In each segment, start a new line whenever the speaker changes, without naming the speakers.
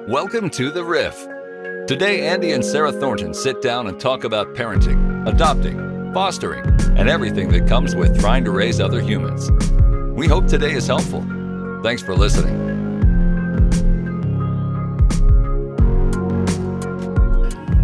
Welcome to the Riff. Today, Andy and Sarah Thornton sit down and talk about parenting, adopting, fostering, and everything that comes with trying to raise other humans. We hope today is helpful. Thanks for listening.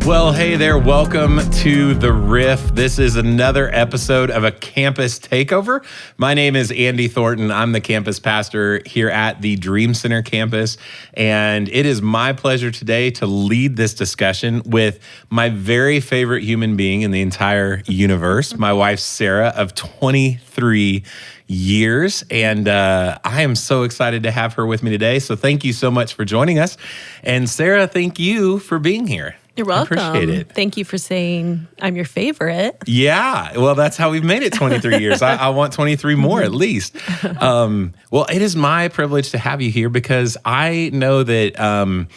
Well, hey there. Welcome to the Riff. This is another episode of a campus takeover. My name is Andy Thornton. I'm the campus pastor here at the Dream Center campus, and it is my pleasure today to lead this discussion with my very favorite human being in the entire universe, my wife, Sarah, of 23 years. And I am so excited to have her with me today. So thank you so much for joining us. And Sarah, thank you for being here.
You're welcome.
I appreciate it.
Thank you for saying I'm your favorite.
Yeah. Well, that's how we've made it 23 years. I want 23 more at least. Well, it is my privilege to have you here because I know that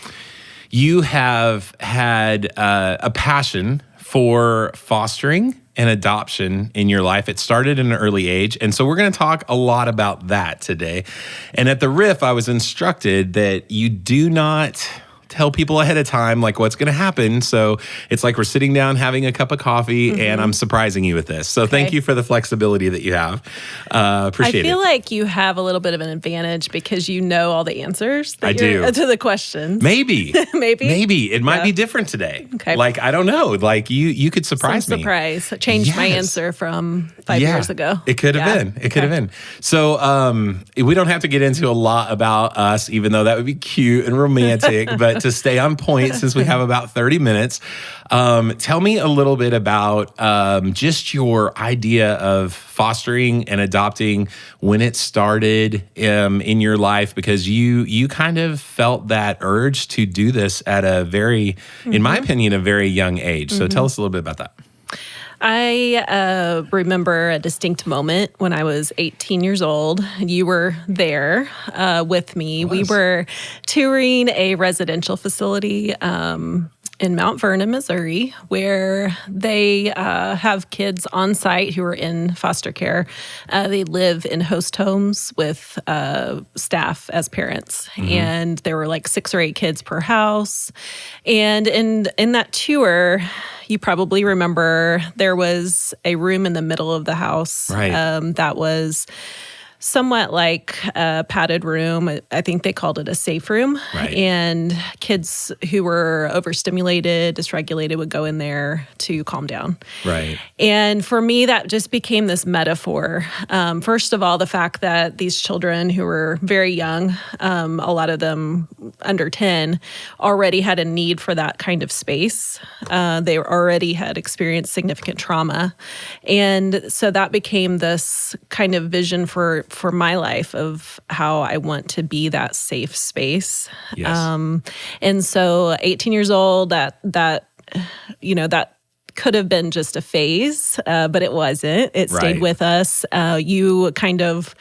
you have had a passion for fostering and adoption in your life. It started at an early age. And so we're going to talk a lot about that today. And at the Riff, I was instructed that you do not tell people ahead of time like what's going to happen. So it's like we're sitting down having a cup of coffee and I'm surprising you with this. So thank you for the flexibility that you have. Appreciate it.
I feel like you have a little bit of an advantage because you know all the answers
I do.
To the questions.
Maybe.
Maybe.
It might be different today.
Okay.
Like, I don't know. Like you could surprise me.
Surprise. I changed my answer from 5 years ago.
It could have been. It could have been. So we don't have to get into a lot about us, even though that would be cute and romantic, but to stay on point since we have about 30 minutes, tell me a little bit about just your idea of fostering and adopting, when it started in your life, because you kind of felt that urge to do this at a very, in my opinion, a very young age. So tell us a little bit about that.
I remember a distinct moment when I was 18 years old. You were there with me. We were touring a residential facility in Mount Vernon, Missouri, where they have kids on site who are in foster care. They live in host homes with staff as parents. And there were like 6 or 8 kids per house. And in that tour, you probably remember there was a room in the middle of the house that was somewhat like a padded room. I think they called it a safe room. And kids who were overstimulated, dysregulated would go in there to calm down. And for me, that just became this metaphor. First of all, the fact that these children who were very young, a lot of them under 10, already had a need for that kind of space. They already had experienced significant trauma. And so that became this kind of vision for my life of how I want to be that safe space. And so 18 years old, that could have been just a phase, but it wasn't. It stayed with us. You kind of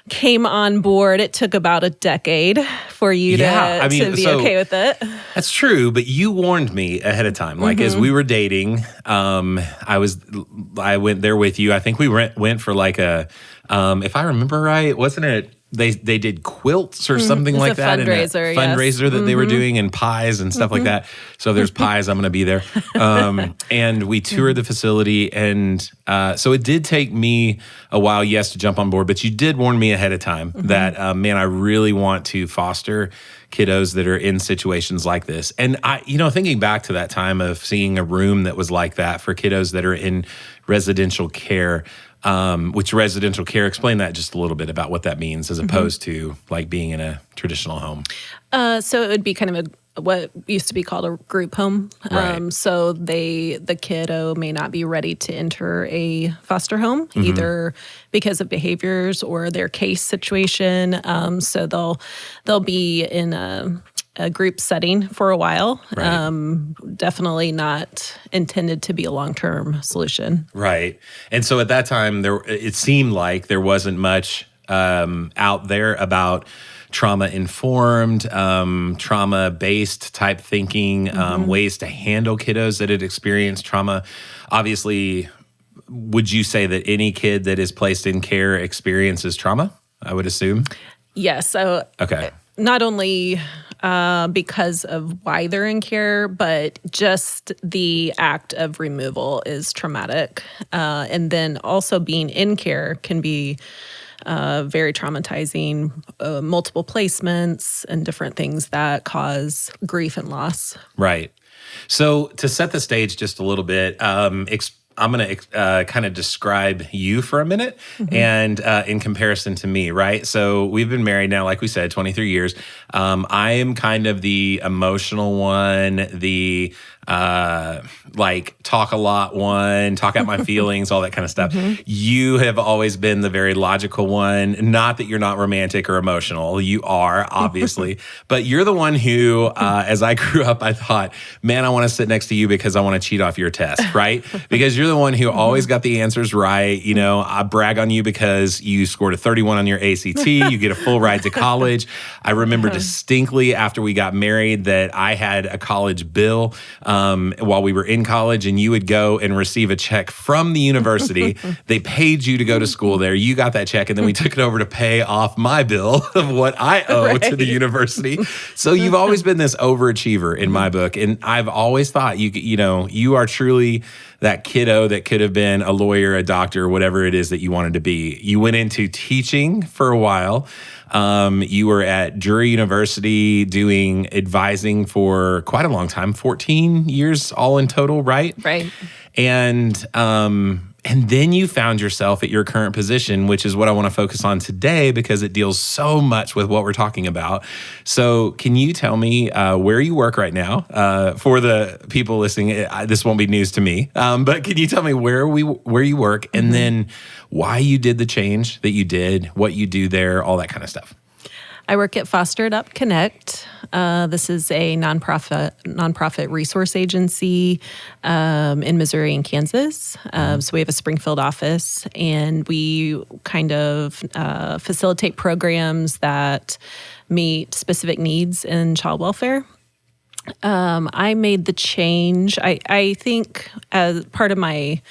came on board. It took about a decade for you to be okay with it.
That's true, but you warned me ahead of time. Like as we were dating, I went there with you. I think we went for like a, if I remember right, wasn't it? They did quilts or something like that.
Fundraiser
that they were doing, and pies and stuff like that. So if there's pies, I'm going to be there. And we toured the facility. And so it did take me a while, yes, to jump on board. But you did warn me ahead of time that, man, I really want to foster kiddos that are in situations like this. And I, thinking back to that time of seeing a room that was like that for kiddos that are in residential care, which residential care, explain that just a little bit about what that means as opposed to like being in a traditional home.
So it would be kind of what used to be called a group home. So the kiddo may not be ready to enter a foster home, either because of behaviors or their case situation. So they'll be in a group setting for a while. Definitely not intended to be a long-term solution.
Right. And so at that time, it seemed like there wasn't much out there about trauma-informed, trauma-based type thinking, ways to handle kiddos that had experienced trauma. Obviously, would you say that any kid that is placed in care experiences trauma, I would assume?
Yes. So
okay.
Not only because of why they're in care, but just the act of removal is traumatic. And then also being in care can be very traumatizing, multiple placements and different things that cause grief and loss.
Right. So to set the stage just a little bit, I'm going to kind of describe you for a minute and in comparison to me, right? So we've been married now, like we said, 23 years. I am kind of the emotional one, the talk a lot one, talk out my feelings, all that kind of stuff. You have always been the very logical one. Not that you're not romantic or emotional. You are, obviously. But you're the one who, as I grew up, I thought, man, I want to sit next to you because I want to cheat off your test, right? Because you're the one who always got the answers right. You know, I brag on you because you scored a 31 on your ACT. You get a full ride to college. I remember distinctly after we got married that I had a college bill while we were in college, and you would go and receive a check from the university. They paid you to go to school there. You got that check, and then we took it over to pay off my bill of what I owe to the university. So you've always been this overachiever in my book, and I've always thought you are truly that kiddo that could have been a lawyer, a doctor, whatever it is that you wanted to be. You went into teaching for a while. You were at Drury University doing advising for quite a long time, 14 years all in total, right?
Right.
And then you found yourself at your current position, which is what I want to focus on today because it deals so much with what we're talking about. So can you tell me where you work right now? For the people listening, this won't be news to me, but can you tell me where you work and then why you did the change that you did, what you do there, all that kind of stuff?
I work at Foster It Up Connect. This is a nonprofit resource agency in Missouri and Kansas. So we have a Springfield office, and we kind of facilitate programs that meet specific needs in child welfare. I made the change. I think as part of my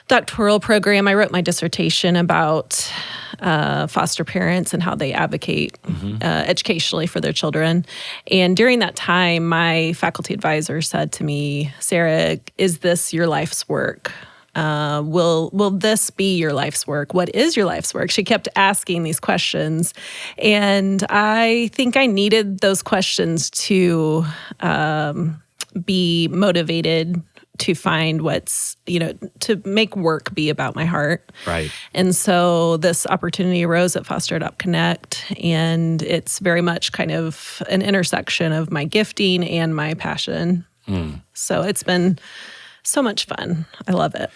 doctoral program, I wrote my dissertation about foster parents and how they advocate educationally for their children. And during that time, my faculty advisor said to me, Sarah, is this your life's work? Will this be your life's work? What is your life's work? She kept asking these questions. And I think I needed those questions to be motivated to find to make work be about my heart.
Right.
And so this opportunity arose at Foster It Up Connect, and it's very much kind of an intersection of my gifting and my passion. So it's been so much fun. I love it.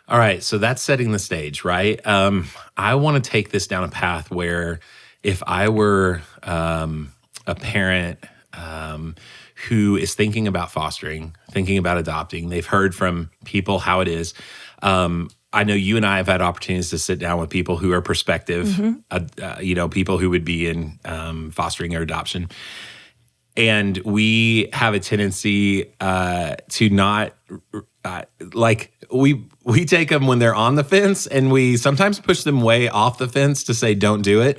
All right. So that's setting the stage, right? I want to take this down a path where if I were a parent who is thinking about fostering, thinking about adopting. They've heard from people how it is. I know you and I have had opportunities to sit down with people who are prospective, people who would be in fostering or adoption. And we have a tendency to not we take them when they're on the fence, and we sometimes push them way off the fence to say don't do it.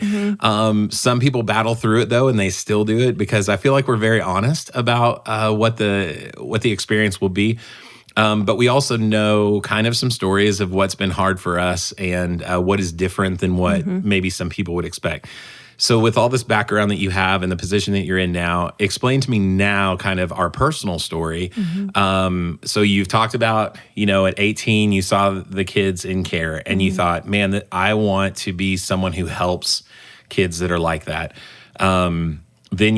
Some people battle through it though, and they still do it because I feel like we're very honest about what the experience will be. But we also know kind of some stories of what's been hard for us and what is different than what maybe some people would expect. So with all this background that you have and the position that you're in now, explain to me now kind of our personal story. So you've talked about, at 18, you saw the kids in care and you thought, man, that I want to be someone who helps kids that are like that. Then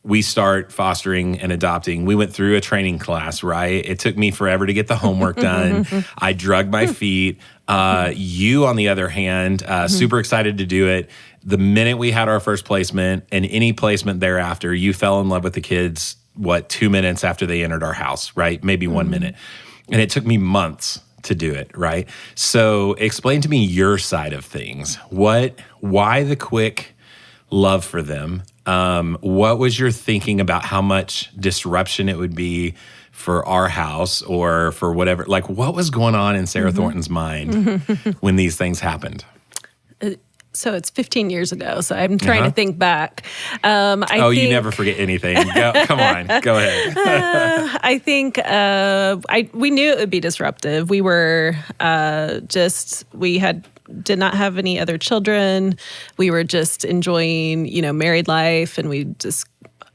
we start fostering and adopting. We went through a training class, right? It took me forever to get the homework done. I drug my feet. You, on the other hand, super excited to do it. The minute we had our first placement and any placement thereafter, you fell in love with the kids, 2 minutes after they entered our house, right? Maybe 1 minute. And it took me months to do it, right? So explain to me your side of things. Why the quick love for them? What was your thinking about how much disruption it would be for our house or for whatever? Like, what was going on in Sarah Thornton's mind when these things happened?
So it's 15 years ago. So I'm trying to think back.
You never forget anything. Come on, go ahead.
I think we knew it would be disruptive. We were did not have any other children. We were just enjoying, married life, and we just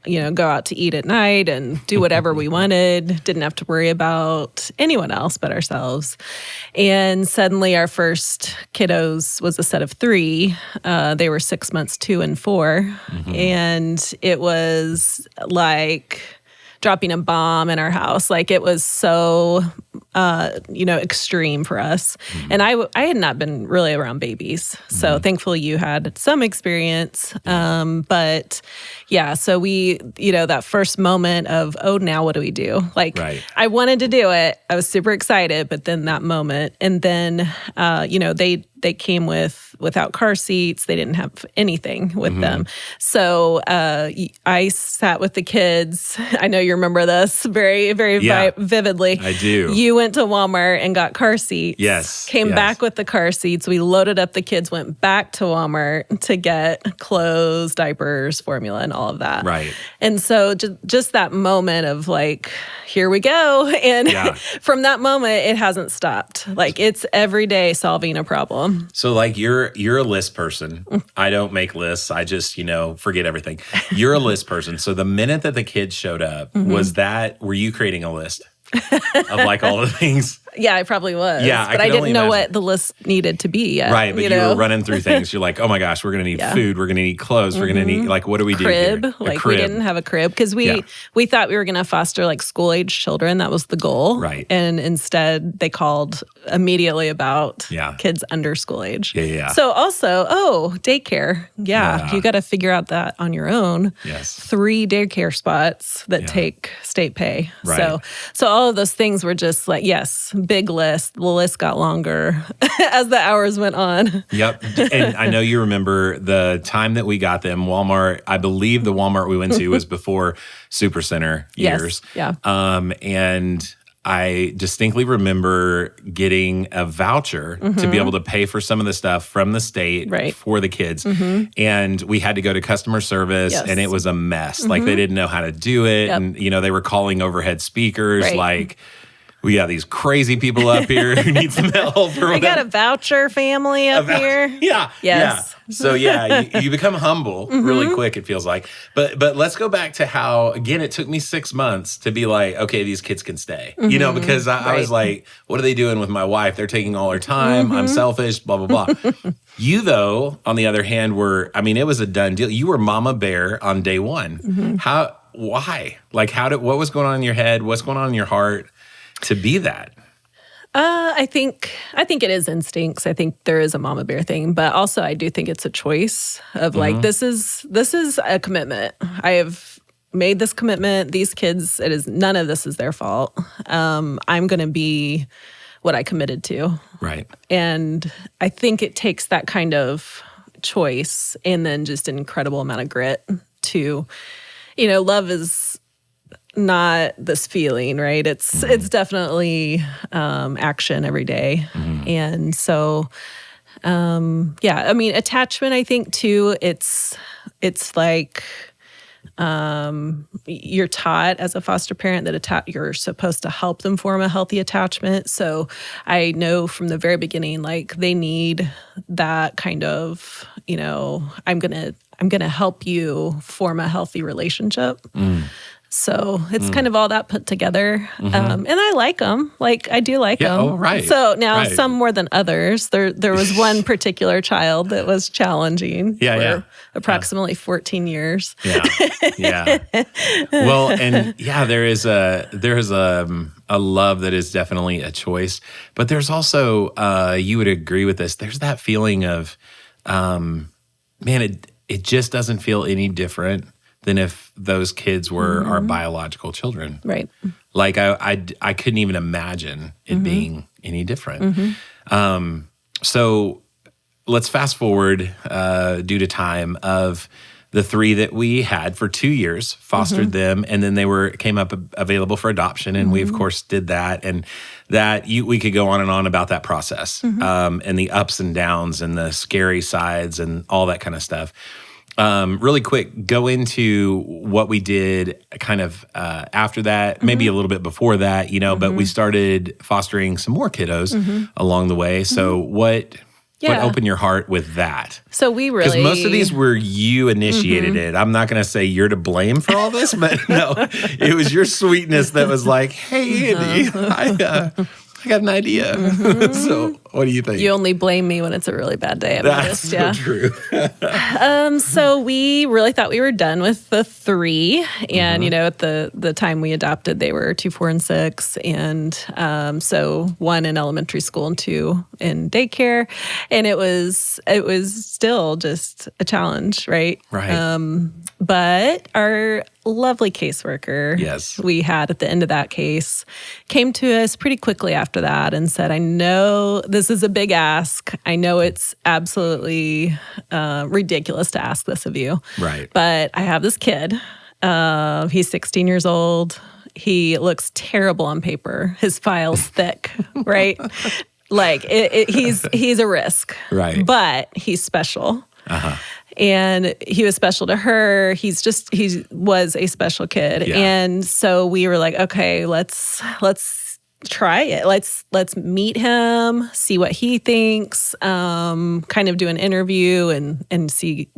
go out to eat at night and do whatever we wanted. Didn't have to worry about anyone else but ourselves. And suddenly our first kiddos was a set of 3. They were 6 months, 2 and 4. And it was like dropping a bomb in our house. Like, it was so, extreme for us. And I had not been really around babies. So thankfully you had some experience. But yeah, so we, that first moment of, oh, now what do we do? Like, I wanted to do it. I was super excited, but then that moment, and then, they came without car seats. They didn't have anything with them. So I sat with the kids. I know you remember this very, very vividly.
I do.
You went to Walmart and got car seats.
Yes.
Came back with the car seats. We loaded up the kids, went back to Walmart to get clothes, diapers, formula, and all of that.
Right.
And so just that moment of like, here we go. And from that moment, it hasn't stopped. Like, it's every day solving a problem.
So like you're a list person. I don't make lists. I just, forget everything. You're a list person. So the minute that the kids showed up, were you creating a list of like all the things?
Yeah, I probably was.
Yeah,
but I didn't know what the list needed to be yet.
Right, but you were running through things. You're like, oh my gosh, we're going to need food. We're going to need clothes. We're going to need, like, what do we do here?
Like, we didn't have a crib because we thought we were going to foster like school-age children. That was the goal.
Right.
And instead, they called immediately about kids under school age.
Yeah.
So also, daycare. Yeah. You got to figure out that on your own.
Yes.
3 daycare spots that take state pay.
Right.
So all of those things were just like, yes, big list. The list got longer as the hours went on.
Yep. And I know you remember the time that we got them. Walmart, I believe the Walmart we went to was before Supercenter years.
Yes. Yeah.
And I distinctly remember getting a voucher to be able to pay for some of the stuff from the state for the kids. And we had to go to customer service, and it was a mess. Like, they didn't know how to do it.
Yep.
And, they were calling overhead speakers like, we got these crazy people up here who need some help.
We got a voucher family up here.
Yeah.
Yes.
Yeah. So you become humble really quick, it feels like. But let's go back to how, again, it took me 6 months to be like, okay, these kids can stay. Because I was like, what are they doing with my wife? They're taking all her time. I'm selfish, blah, blah, blah. You, though, on the other hand, it was a done deal. You were Mama Bear on day one. Why? Like, what was going on in your head? What's going on in your heart to be that?
I think it is instincts. I think there is a mama bear thing, but also I do think it's a choice of like, this is a commitment. I have made this commitment. These kids, none of this is their fault. I'm going to be what I committed to.
Right. And
I think it takes that kind of choice and then just an incredible amount of grit to, love is not this feeling, right? It's definitely action every day. And so, attachment, I think too, it's like you're taught as a foster parent that you're supposed to help them form a healthy attachment. So I know from the very beginning, like, they need that kind of, I'm gonna help you form a healthy relationship. So it's kind of all that put together. And I like them. Like, I do like them.
Oh, right.
So now some more than others. There was one particular child that was challenging for approximately 14 years.
Yeah. Well, and there is a love that is definitely a choice. But there's also, you would agree with this, there's that feeling of, it just doesn't feel any different than if those kids were our biological children.
Right.
Like, I couldn't even imagine it being any different. So let's fast forward due to time of the 3 that we had for 2 years, fostered them, and then they came up available for adoption, and we of course did that. And we could go on and on about that process, and the ups and downs and the scary sides and all that kind of stuff. Really quick, go into what we did kind of after that, maybe a little bit before that, but we started fostering some more kiddos along the way. So what opened your heart with that?
So we really...
Because most of these were you initiated it. I'm not going to say you're to blame for all this, but no, it was your sweetness that was like, hey, Andy, I got an idea. So what do you think?
You only blame me when it's a really bad day.
That's so true.
So we really thought we were done with the 3. And, at the time we adopted, they were 2, 4, and 6. And so 1 in elementary school and 2 in daycare. And it was still just a challenge, right?
Right.
But our lovely caseworker we had at the end of that case came to us pretty quickly after that and said, I know this is a big ask. I know it's absolutely ridiculous to ask this of you.
Right.
But I have this kid. He's 16 years old. He looks terrible on paper. His file's thick, right? Like he's a risk.
Right.
But he's special. And he was special to her. He was a special kid.
Yeah.
And so we were like, okay, let's try it. Let's meet him, see what he thinks, kind of do an interview and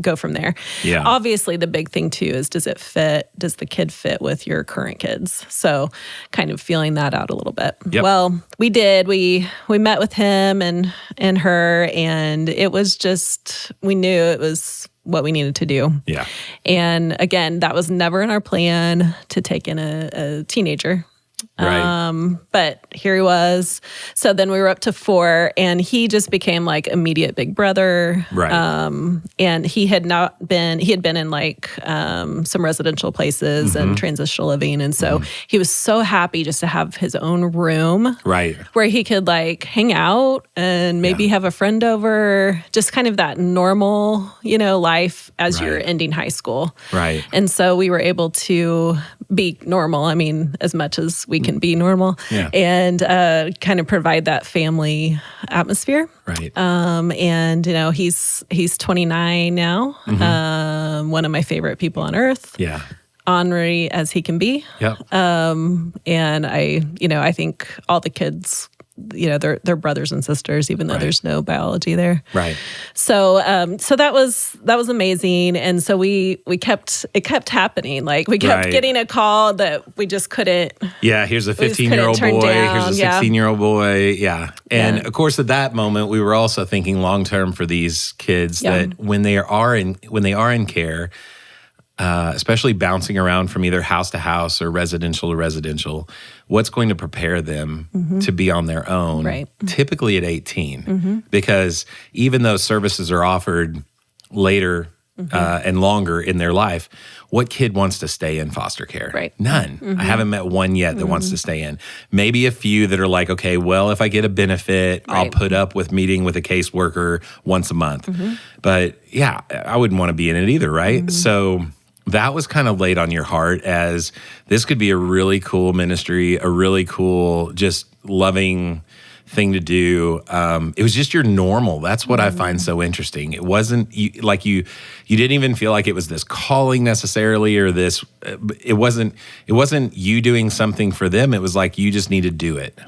go from there.
Yeah.
Obviously the big thing too is, does the kid fit with your current kids? So kind of feeling that out a little bit.
Yep.
Well, we did. We met with him and her, and it was just, we knew it was what we needed to do.
Yeah.
And again, that was never in our plan to take in a teenager.
Right.
But here he was. So then we were up to 4, and he just became like immediate big brother.
Right.
And he had been in like some residential places and transitional living. And so he was so happy just to have his own room.
Right.
Where he could like hang out and maybe have a friend over, just kind of that normal, life as you're ending high school.
Right.
And so we were able to be normal. I mean, as much as we can be normal, and kind of provide that family atmosphere.
Right.
And he's 29 now. One of my favorite people on earth.
Yeah.
Ornery as he can be.
Yep.
And I think all the kids, they're brothers and sisters, even though there's no biology there.
Right.
So that was amazing. And so it kept happening. Like we kept getting a call that we just couldn't.
Yeah. Here's a 15-year-old boy. Here's a 16-year-old boy. Yeah. And of course, at that moment, we were also thinking long-term for these kids that when they are in care, especially bouncing around from either house to house or residential to residential, what's going to prepare them to be on their own, typically at 18. Because even though services are offered later and longer in their life, what kid wants to stay in foster care?
Right.
None. I haven't met one yet that wants to stay in. Maybe a few that are like, okay, well, if I get a benefit, I'll put up with meeting with a caseworker once a month. But yeah, I wouldn't want to be in it either, right? So that was kind of laid on your heart as this could be a really cool ministry, a really cool, just loving thing to do. It was just your normal. That's what I find so interesting. It wasn't you didn't even feel like it was this calling necessarily, or this. It wasn't you doing something for them. It was like you just need to do it,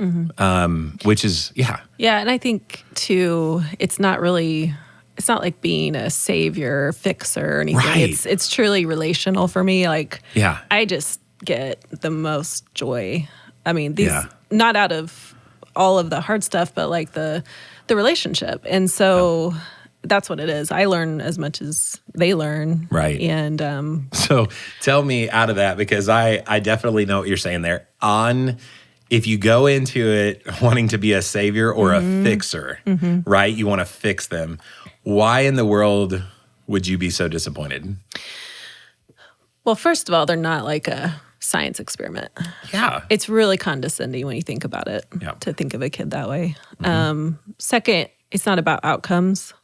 which is yeah.
And I think too, it's not like being a savior, fixer, or anything.
Right.
It's truly relational for me. Like,
yeah.
I just get the most joy. I mean, not out of all of the hard stuff, but like the relationship. And so that's what it is. I learn as much as they learn.
Right.
And
so tell me out of that, because I definitely know what you're saying there. If you go into it wanting to be a savior or a fixer, right? You want to fix them. Why in the world would you be so disappointed?
Well, first of all, they're not like a science experiment.
Yeah.
It's really condescending when you think about it, to think of a kid that way. Second, it's not about outcomes.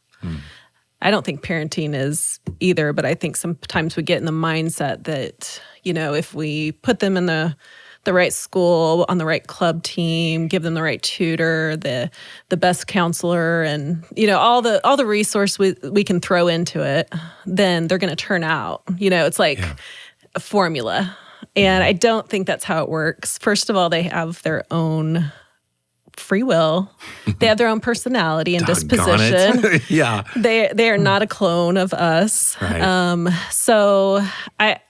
I don't think parenting is either, but I think sometimes we get in the mindset that, if we put them in the right school, on the right club team, give them the right tutor, the best counselor, and all the resource we can throw into it, then they're going to turn out. It's like a formula. And I don't think that's how it works. First of all, they have their own free will. They have their own personality and disposition.
Yeah.
They are not a clone of us.
Right.
So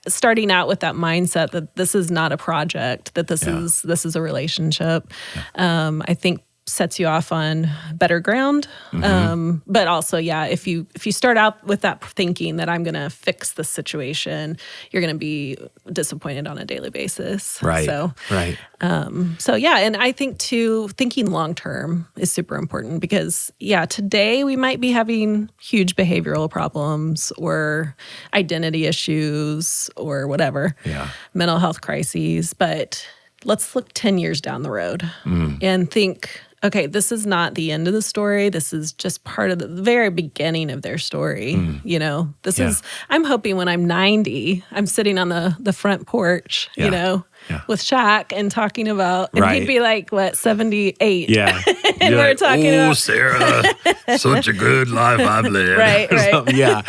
starting out with that mindset that this is not a project, that this is a relationship, I think sets you off on better ground. But also, if you start out with that thinking that I'm going to fix the situation, you're going to be disappointed on a daily basis.
Right.
So,
right.
And I think too, thinking long term is super important because today we might be having huge behavioral problems or identity issues or whatever, mental health crises, but let's look 10 years down the road and think, okay, this is not the end of the story. This is just part of the very beginning of their story. This is, I'm hoping when I'm 90, I'm sitting on the front porch, with Shaq and talking about, and he'd be like, 78?
Yeah.
And we're talking about,
Sarah, such a good life I've lived.
Right.
Yeah.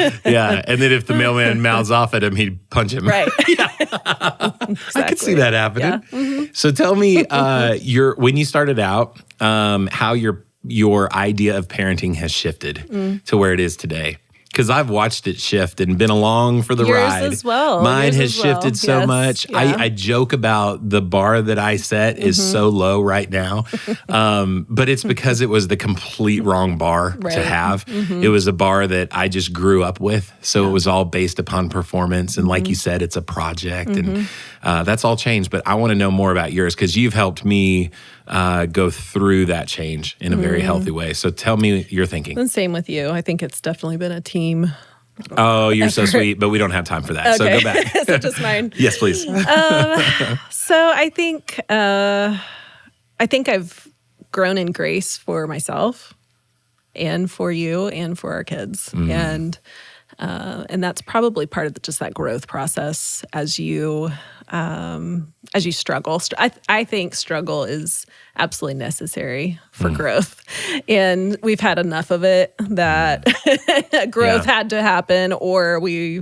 And then if the mailman mouths off at him, he'd punch him.
Right.
I could see that happening.
Yeah.
So tell me, when you started out, how your idea of parenting has shifted to where it is today. Because I've watched it shift and been along for the
Yours
ride.
as well.
Mine
Yours
has
as well.
shifted so
Yes.
much.
Yeah.
I joke about the bar that I set is so low right now. But it's because it was the complete wrong bar to have. It was a bar that I just grew up with. So it was all based upon performance. And like you said, it's a project. And that's all changed. But I want to know more about yours because you've helped me go through that change in a very healthy way. So tell me your thinking.
And same with you. I think it's definitely been a team.
Oh, you're so sweet, but we don't have time for that. So go back.
So just mine.
Yes, please.
So I think I've grown in grace for myself and for you and for our kids. And that's probably part of just that growth process as you struggle. I think struggle is absolutely necessary for growth. And we've had enough of it that growth had to happen or we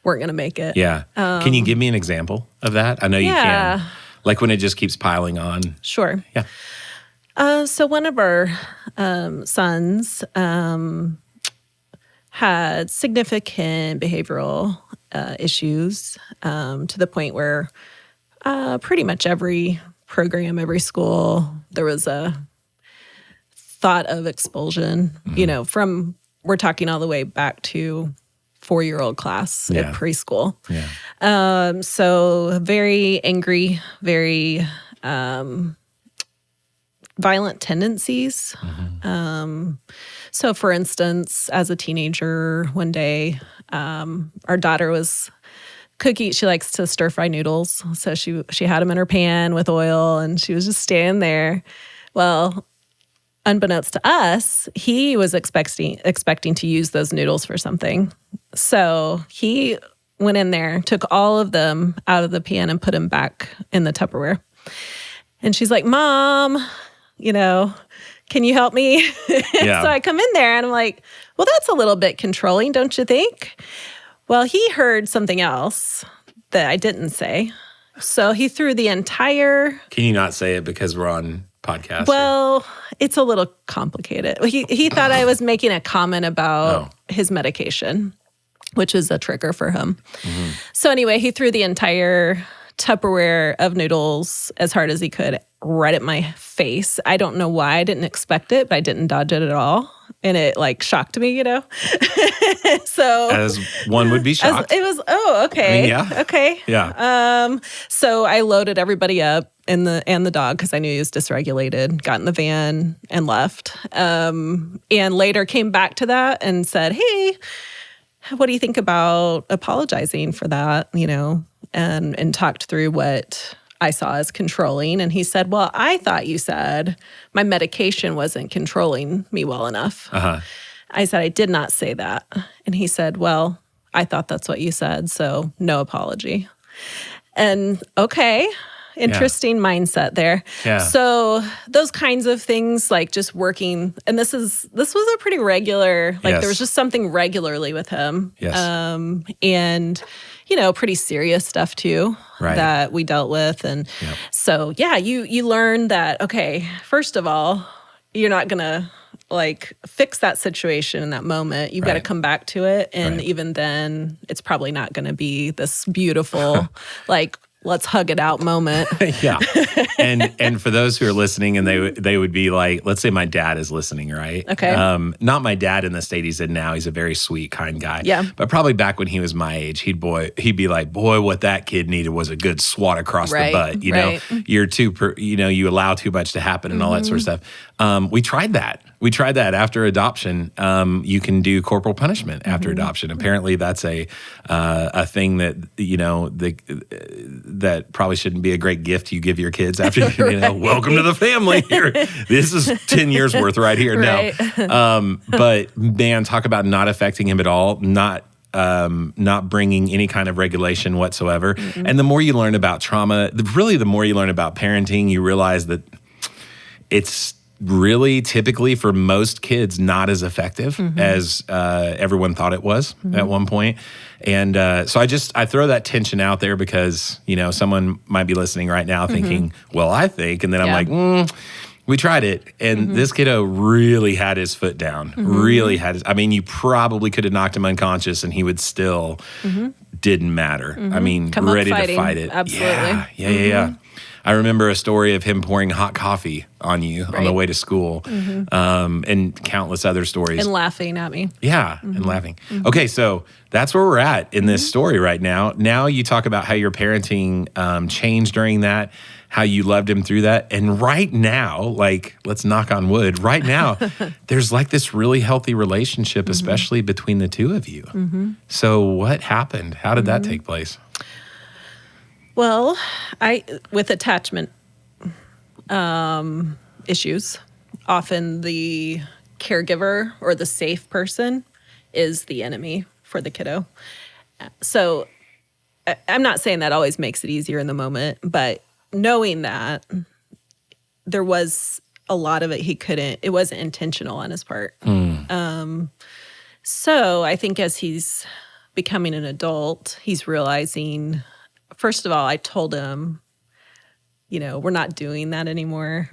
weren't going to make it.
Yeah. Can you give me an example of that? I know you can. Like when it just keeps piling on.
Sure.
Yeah.
So one of our sons had significant behavioral issues to the point where pretty much every program, every school, there was a thought of expulsion, we're talking all the way back to 4-year-old class at preschool.
Yeah.
So very angry, very violent tendencies. So for instance, as a teenager, one day, our daughter was cooking. She likes to stir fry noodles. So she had them in her pan with oil and she was just standing there. Well, unbeknownst to us, he was expecting to use those noodles for something. So he went in there, took all of them out of the pan and put them back in the Tupperware. And she's like, Mom, can you help me?
Yeah.
So I come in there and I'm like, well, that's a little bit controlling, don't you think? Well, he heard something else that I didn't say. So he threw the entire...
Can you not say it because we're on podcast?
Well, it's a little complicated. He thought I was making a comment about his medication, which is a trigger for him. So anyway, he threw the entire Tupperware of noodles as hard as he could right at my face. I don't know why. I didn't expect it, but I didn't dodge it at all. And it shocked me, So
as one would be shocked.
It was, okay.
I mean,
Okay.
Yeah.
So I loaded everybody up and the dog because I knew he was dysregulated, got in the van and left. And later came back to that and said, hey, what do you think about apologizing for that? And talked through what I saw as controlling. And he said, well, I thought you said my medication wasn't controlling me well enough. I said, I did not say that. And he said, well, I thought that's what you said, so no apology. And okay, interesting mindset there.
Yeah.
So those kinds of things, like just working, and this was a pretty regular, like
Yes.
there was just something regularly with him.
Yes.
And pretty serious stuff too
Right.
that we dealt with. And so, yeah, you learn that, okay, first of all, you're not gonna like fix that situation in that moment. You've got to
Right.
come back to it. And
Right.
even then it's probably not going to be this beautiful, like, let's hug it out moment.
Yeah. And for those who are listening and they would be like, let's say my dad is listening, right?
Okay.
Not my dad in the state he's in now. He's a very sweet, kind guy.
Yeah.
But probably back when he was my age, he'd be like, boy, what that kid needed was a good swat across
Right,
the butt. You
right.
know, you allow too much to happen and all that sort of stuff. We tried that. We tried that after adoption. You can do corporal punishment after adoption. Apparently, that's a thing that that probably shouldn't be a great gift you give your kids after welcome to the family. This is 10 years worth right here.
Right.
No, but man, talk about not affecting him at all. Not bringing any kind of regulation whatsoever. And the more you learn about trauma, the more you learn about parenting, you realize that it's really typically for most kids not as effective as everyone thought it was at one point. And so I throw that tension out there because, someone might be listening right now thinking, well, I think, and then I'm like, we tried it. And this kiddo really had his foot down, really had you probably could have knocked him unconscious and he would still didn't matter.
Come up
ready
fighting.
to fight it.
Absolutely.
Yeah. I remember a story of him pouring hot coffee on you on the way to school, and countless other stories.
And laughing at me.
Yeah, and laughing. Okay, so that's where we're at in this story right now. Now you talk about how your parenting changed during that, how you loved him through that. And right now, like, let's knock on wood, right now, there's like this really healthy relationship, especially between the two of you. So what happened? How did that take place?
Well, with attachment issues, often the caregiver or the safe person is the enemy for the kiddo. So I'm not saying that always makes it easier in the moment, but knowing that there was a lot of it wasn't intentional on his part. So I think as he's becoming an adult, he's realizing, first of all, I told him, we're not doing that anymore.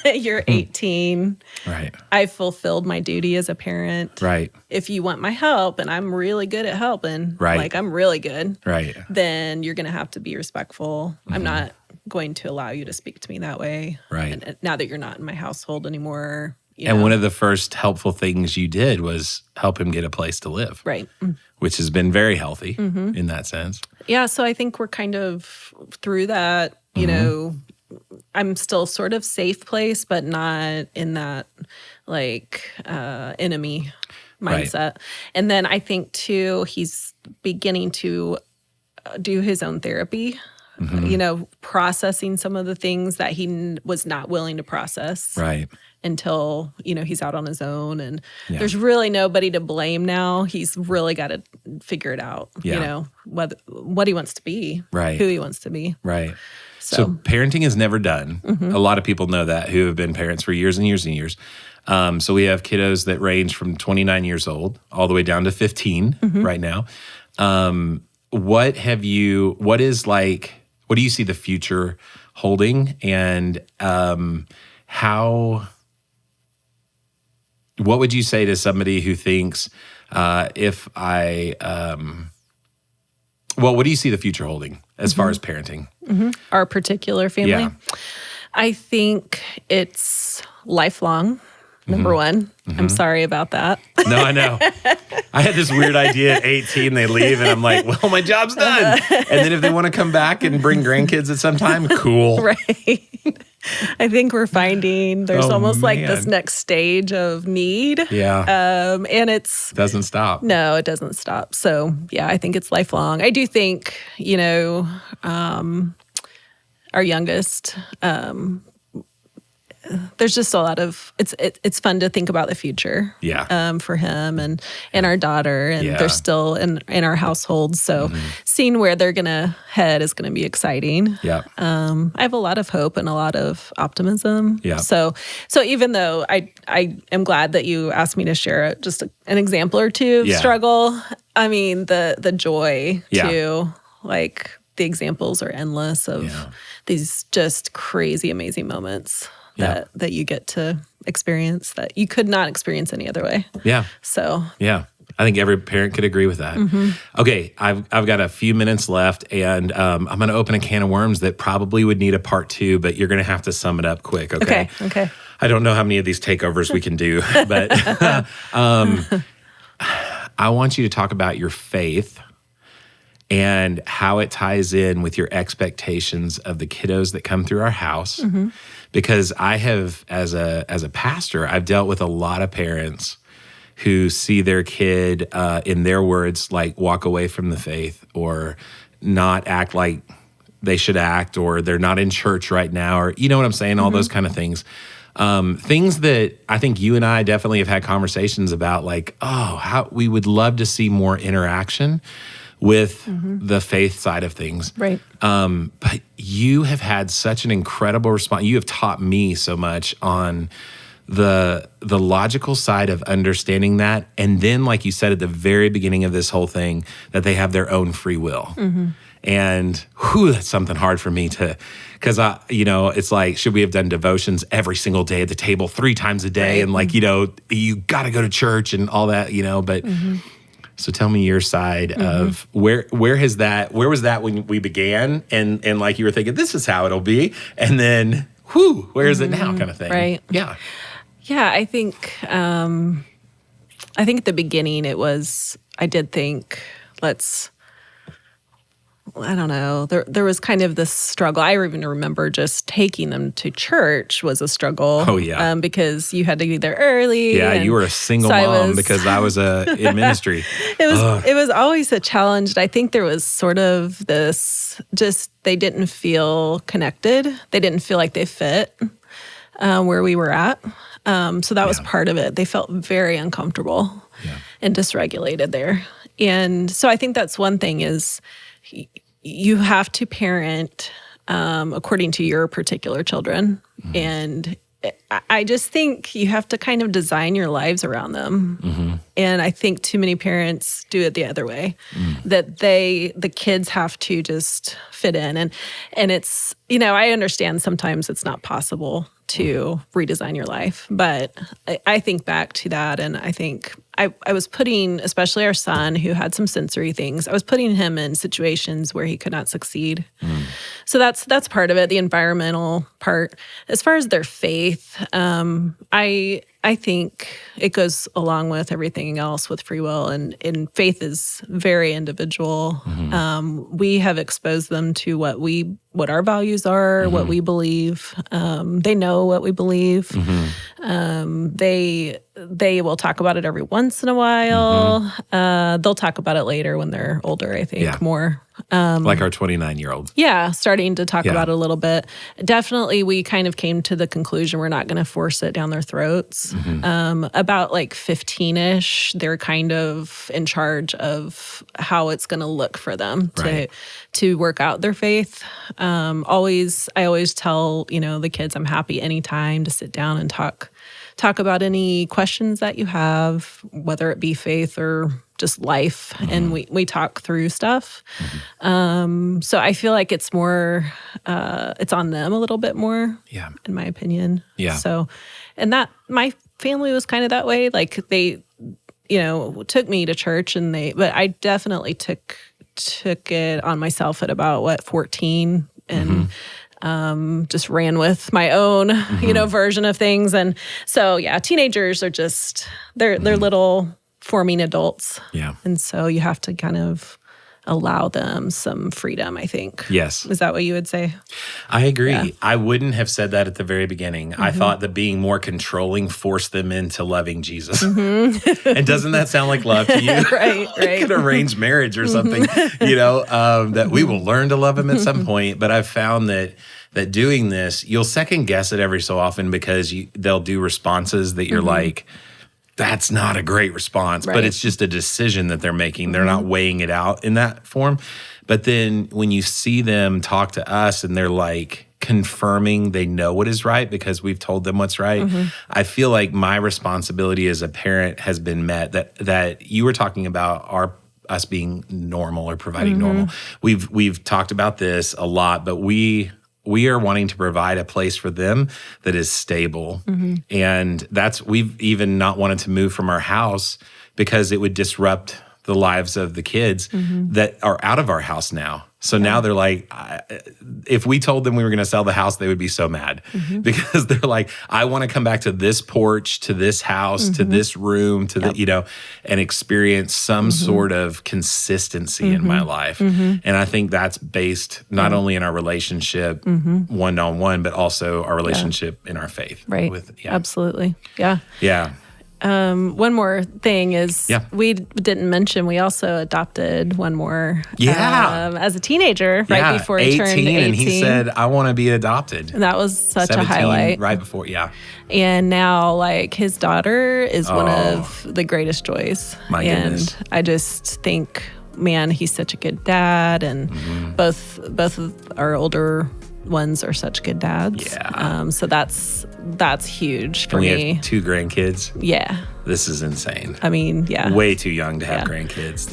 You're 18.
Right.
I fulfilled my duty as a parent.
Right.
If you want my help, and I'm really good at helping,
Right.
like I'm really good,
Right.
then you're going to have to be respectful. I'm not going to allow you to speak to me that way.
Right.
And now that you're not in my household anymore.
And one of the first helpful things you did was help him get a place to live.
Right.
Which has been very healthy in that sense.
Yeah, so I think we're kind of through that, I'm still sort of safe place, but not in that like enemy mindset.
Right.
And then I think too, he's beginning to do his own therapy, processing some of the things that he was not willing to process.
Right.
Until, he's out on his own and there's really nobody to blame now. He's really got to figure it out, what he wants to be,
Right.
who he wants to be.
Right. So parenting is never done. A lot of people know that who have been parents for years and years and years. So we have kiddos that range from 29 years old all the way down to 15 right now. What do you see the future holding, and what would you say to somebody who thinks, what do you see the future holding as far as parenting?
Our particular family.
Yeah.
I think it's lifelong. Number one. I'm sorry about that.
No, I know. I had this weird idea at 18, they leave, and I'm like, well, my job's done. And then if they want to come back and bring grandkids at some time, cool.
Right. I think we're finding there's almost like this
man.
next stage of need.
Yeah.
And it's
Doesn't stop.
No, it doesn't stop. So yeah, I think it's lifelong. I do think, our youngest there's just a lot of it's fun to think about the future. For him and our daughter, and they're still in our household. So seeing where they're gonna head is gonna be exciting. I have a lot of hope and a lot of optimism. So even though I am glad that you asked me to share just an example or two of struggle, I mean the joy too, like the examples are endless of these just crazy, amazing moments that you get to experience that you could not experience any other way. So
I think every parent could agree with that. Okay, I've got a few minutes left, and I'm going to open a can of worms that probably would need a part 2, but you're going to have to sum it up quick. Okay. I don't know how many of these takeovers we can do, but I want you to talk about your faith and how it ties in with your expectations of the kiddos that come through our house. Because I have, as a pastor, I've dealt with a lot of parents who see their kid, in their words, like walk away from the faith or not act like they should act, or they're not in church right now, or you know what I'm saying? All those kind of things. Things that I think you and I definitely have had conversations about, like, how we would love to see more interaction with the faith side of things.
Right.
But you have had such an incredible response. You have taught me so much on the logical side of understanding that. And then, like you said at the very beginning of this whole thing, that they have their own free will. And that's something hard for me to, because it's like, should we have done devotions every single day at the table 3 times a day? Right. And like, you got to go to church and all that, but so tell me your side of where was that when we began, and like you were thinking, this is how it'll be, and then where is it now, kind of thing.
Right.
Yeah.
I think at the beginning I did think, I don't know. There was kind of this struggle. I even remember just taking them to church was a struggle.
Oh, yeah.
Because you had to be there early.
Yeah, you were a single mom because I was in ministry.
It was always a challenge. And I think there was sort of this, just they didn't feel connected. They didn't feel like they fit where we were at. So that was part of it. They felt very uncomfortable and dysregulated there. And so I think that's one thing is, you have to parent according to your particular children. And I just think you have to kind of design your lives around them. And I think too many parents do it the other way, that the kids have to just fit in. And it's, I understand sometimes it's not possible to redesign your life. But I think back to that, and I think I was putting, especially our son who had some sensory things, I was putting him in situations where he could not succeed. So that's part of it, the environmental part. As far as their faith, I think it goes along with everything else with free will, and faith is very individual. We have exposed them to what our values are, what we believe. They know what we believe. They will talk about it every once in a while. They'll talk about it later when they're older, I think, more.
Like our 29-year-old.
Yeah, starting to talk about it a little bit. Definitely, we kind of came to the conclusion we're not going to force it down their throats. About like 15-ish, they're kind of in charge of how it's going to look for them to work out their faith. I always tell, the kids I'm happy anytime to sit down and talk about any questions that you have, whether it be faith or just life, and we talk through stuff. So I feel like it's more, it's on them a little bit more, in my opinion. So, and that my family was kind of that way. Like they, took me to church, but I definitely took it on myself at about 14, and just ran with my own, version of things. And so, teenagers are just, they're little forming adults. And so you have to kind of allow them some freedom, I think.
Yes.
Is that what you would say?
I agree. Yeah. I wouldn't have said that at the very beginning. I thought that being more contring forced them into loving Jesus. And doesn't that sound like love to you?
Right.
Like an arranged marriage or something, that we will learn to love him at some point. But I've found that that doing this, you'll second guess it every so often because they'll do responses that you're like, that's not a great response, but it's just a decision that they're making. They're not weighing it out in that form. But then when you see them talk to us and they're like confirming they know what is right because we've told them what's right, I feel like my responsibility as a parent has been met. That you were talking about us being normal or providing normal. We've talked about this a lot, but we are wanting to provide a place for them that is stable. And we've even not wanted to move from our house because it would disrupt the lives of the kids that are out of our house now. So now they're like, if we told them we were going to sell the house, they would be so mad because they're like, I want to come back to this porch, to this house, to this room, to the, and experience some sort of consistency in my life. And I think that's based not only in our relationship one-on-one, but also our relationship in our faith.
Right. Absolutely. Yeah.
Yeah.
One more thing is we didn't mention we also adopted one more as a teenager right before he turned 18.
And he said, I want to be adopted.
And that was such a highlight.
Right before,
And now like his daughter is one of the greatest joys.
My goodness.
I just think, man, he's such a good dad. And both of our older ones are such good dads.
Yeah.
So that's huge for
me.
We have
2 grandkids.
Yeah.
This is insane.
I mean, yeah.
Way too young to have grandkids.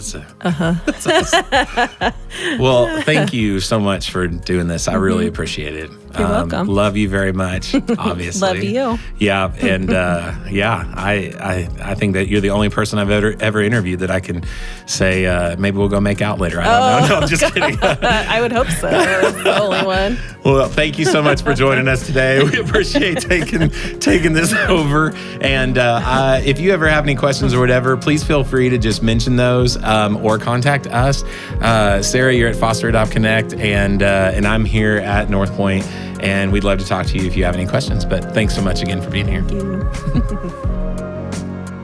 Well, thank you so much for doing this. I really appreciate it.
You're welcome.
Love you very much, obviously.
Love you.
Yeah. And I think that you're the only person I've ever interviewed that I can say, maybe we'll go make out later. I don't know. No, I'm just kidding.
I would hope so. That's the only one.
Well, thank you so much for joining us today. We appreciate taking this over. And if you ever have any questions or whatever, please feel free to just mention those or contact us. Sarah, you're at Foster Adopt Connect, and I'm here at North Point, and we'd love to talk to you if you have any questions. But thanks so much again for being here.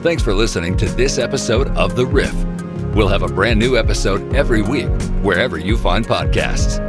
Thanks for listening to this episode of The Riff. We'll have a brand new episode every week, wherever you find podcasts.